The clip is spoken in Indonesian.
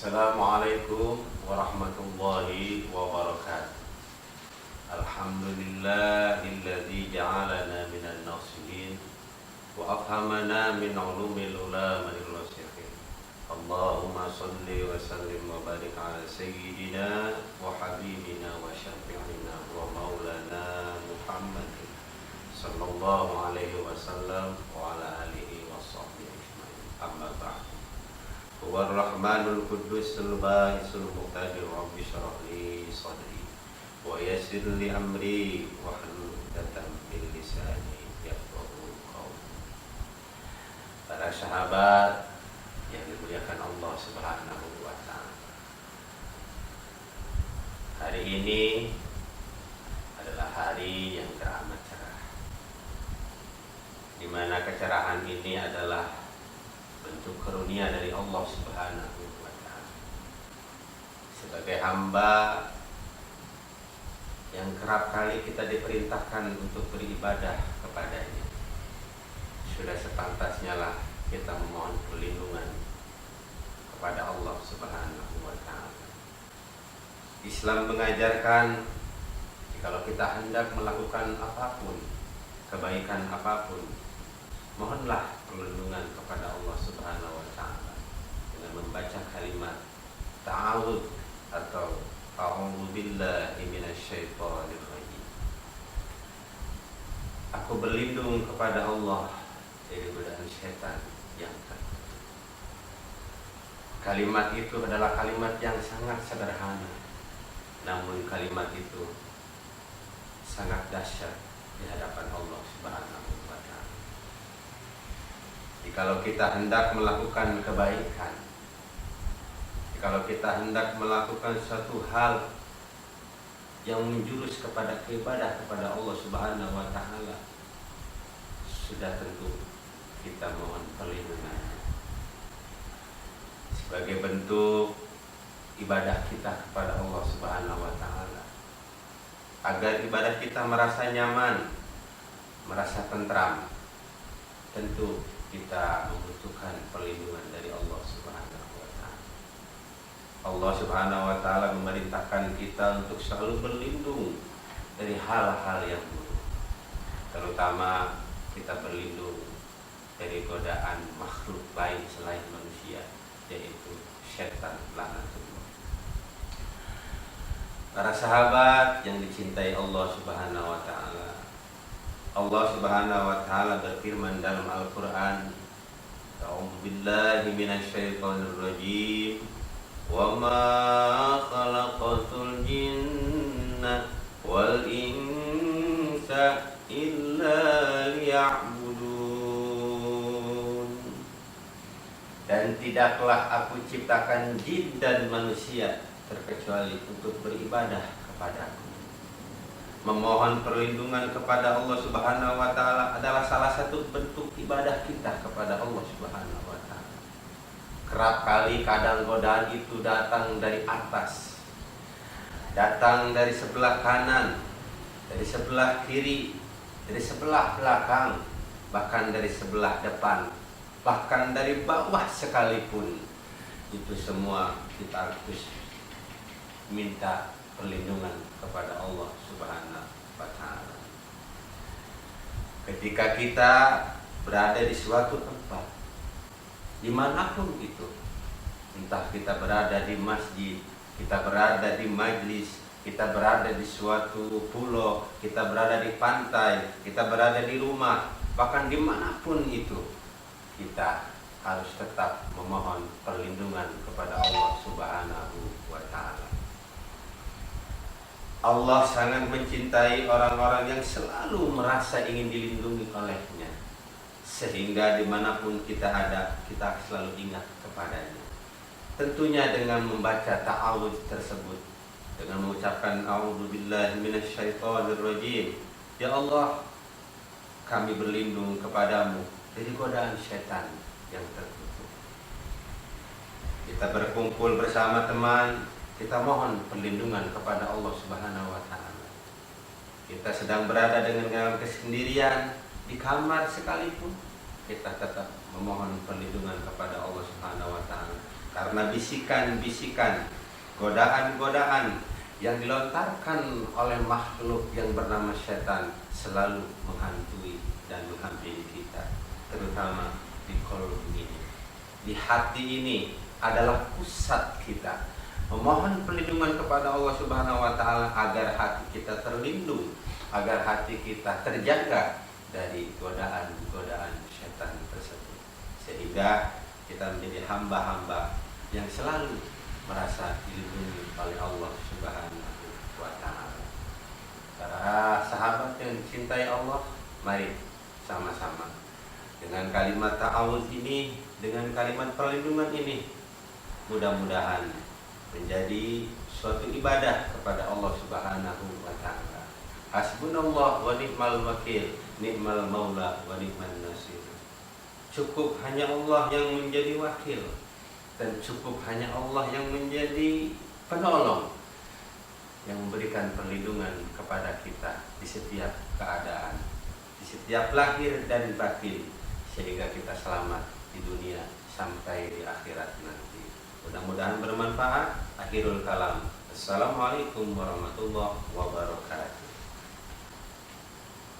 Assalamualaikum warahmatullahi wabarakatuh. Alhamdulillahilladzi ja'alana minan nasihin wa afhamana min ulumil ulama ar-rasikhin. Allahumma salli wa sallim wa barik ala sayyidina wa habibina wa syafi'ina wa maulana Muhammad sallallahu alaihi wasallam wa ala alihi wa sahbihi ajma'in. Amma ba'd. Ar-Rahmanul Qudusul Bahisul Muqtadir Rabbi syrah li sadri wa yassir li amri wa hlul 'uqdatam min lisani yafqahu qawli. Para sahabat yang dimuliakan Allah Subhanahu wa taala. Hari ini adalah hari yang teramat cerah, di mana kecerahan ini adalah bentuk karunia dari Allah Subhanahu wa taala. Sebagai hamba yang kerap kali kita diperintahkan untuk beribadah kepadanya, sudah sepantasnya lah kita memohon perlindungan kepada Allah Subhanahu wa taala. Islam mengajarkan jikalau kita hendak melakukan apapun, kebaikan apapun, mohonlah perlindungan kepada Allah Subhanahu wa taala dengan membaca kalimat ta'awudz atau a'udzu billahi minasyaitonir rajim. Aku berlindung kepada Allah dari godaan setan yang terkutuk. Kalimat itu adalah kalimat yang sangat sederhana, namun kalimat itu sangat dahsyat di hadapan Allah Subhanahu wa taala. Jikalau kita hendak melakukan kebaikan, jikalau kita hendak melakukan suatu hal yang menjurus kepada ibadah kepada Allah Subhanahu wa taala, sudah tentu kita mohon perlindungan sebagai bentuk ibadah kita kepada Allah Subhanahu wa taala, agar ibadah kita merasa nyaman, merasa tentram. Tentu kita membutuhkan perlindungan dari Allah Subhanahu wa taala. Allah Subhanahu wa taala memerintahkan kita untuk selalu berlindung dari hal-hal yang buruk. Terutama kita berlindung dari godaan makhluk lain selain manusia, yaitu setan laknatullah. Para sahabat yang dicintai Allah Subhanahu wa taala, Allah Subhanahu wa taala berfirman dalam Al-Qur'an, A'udzu billahi minasyaitonir rajim. Wa ma khalaqatul jinna wal insa illa liya'budun. Dan tidaklah aku ciptakan jin dan manusia terkecuali untuk beribadah kepadaku. Memohon perlindungan kepada Allah Subhanahu wa taala adalah salah satu bentuk ibadah kita kepada Allah Subhanahu wa taala. Kerap kali kadang godaan itu datang dari atas, datang dari sebelah kanan, dari sebelah kiri, dari sebelah belakang, bahkan dari sebelah depan, bahkan dari bawah sekalipun. Itu semua kita harus minta perlindungan kepada Allah Subhanahu wa taala. Ketika kita berada di suatu tempat, dimanapun itu, entah kita berada di masjid, kita berada di majlis, kita berada di suatu pulau, kita berada di pantai, kita berada di rumah, bahkan dimanapun itu, kita harus tetap memohon perlindungan kepada Allah Subhanahu wa taala. Allah sangat mencintai orang-orang yang selalu merasa ingin dilindungi olehnya, sehingga dimanapun kita ada, kita selalu ingat kepadanya. Tentunya dengan membaca ta'awudz tersebut, dengan mengucapkan a'udzu billahi minasyaitonir rajim. Ya Allah, kami berlindung kepadamu dari godaan setan yang terkutuk. Kita berkumpul bersama teman, kita mohon perlindungan kepada Allah Subhanahu wa taala. Kita sedang berada dengan kesendirian di kamar sekalipun, kita tetap memohon perlindungan kepada Allah Subhanahu wa taala. Karena bisikan-bisikan, godaan-godaan yang dilontarkan oleh makhluk yang bernama setan selalu menghantui dan menghampiri kita, terutama di kolom ini. Di hati ini adalah pusat kita. Memohon perlindungan kepada Allah Subhanahu wa taala agar hati kita terlindung, agar hati kita terjaga dari godaan-godaan setan tersebut. Sehingga kita menjadi hamba-hamba yang selalu merasa dilindungi oleh Allah Subhanahu wa taala. Para sahabat yang dicintai Allah, mari sama-sama dengan kalimat ta'awudz ini, dengan kalimat perlindungan ini, mudah-mudahan menjadi suatu ibadah kepada Allah Subhanahu wa taala. Hasbunallah wa ni'mal wakil, ni'mal maula wa ni'man nasir. Cukup hanya Allah yang menjadi wakil, dan cukup hanya Allah yang menjadi penolong, yang memberikan perlindungan kepada kita di setiap keadaan, di setiap lahir dan batin, sehingga kita selamat di dunia sampai di akhirat nanti. Mudah-mudahan bermanfaat. Akhirul kalam. Assalamualaikum warahmatullahi wabarakatuh.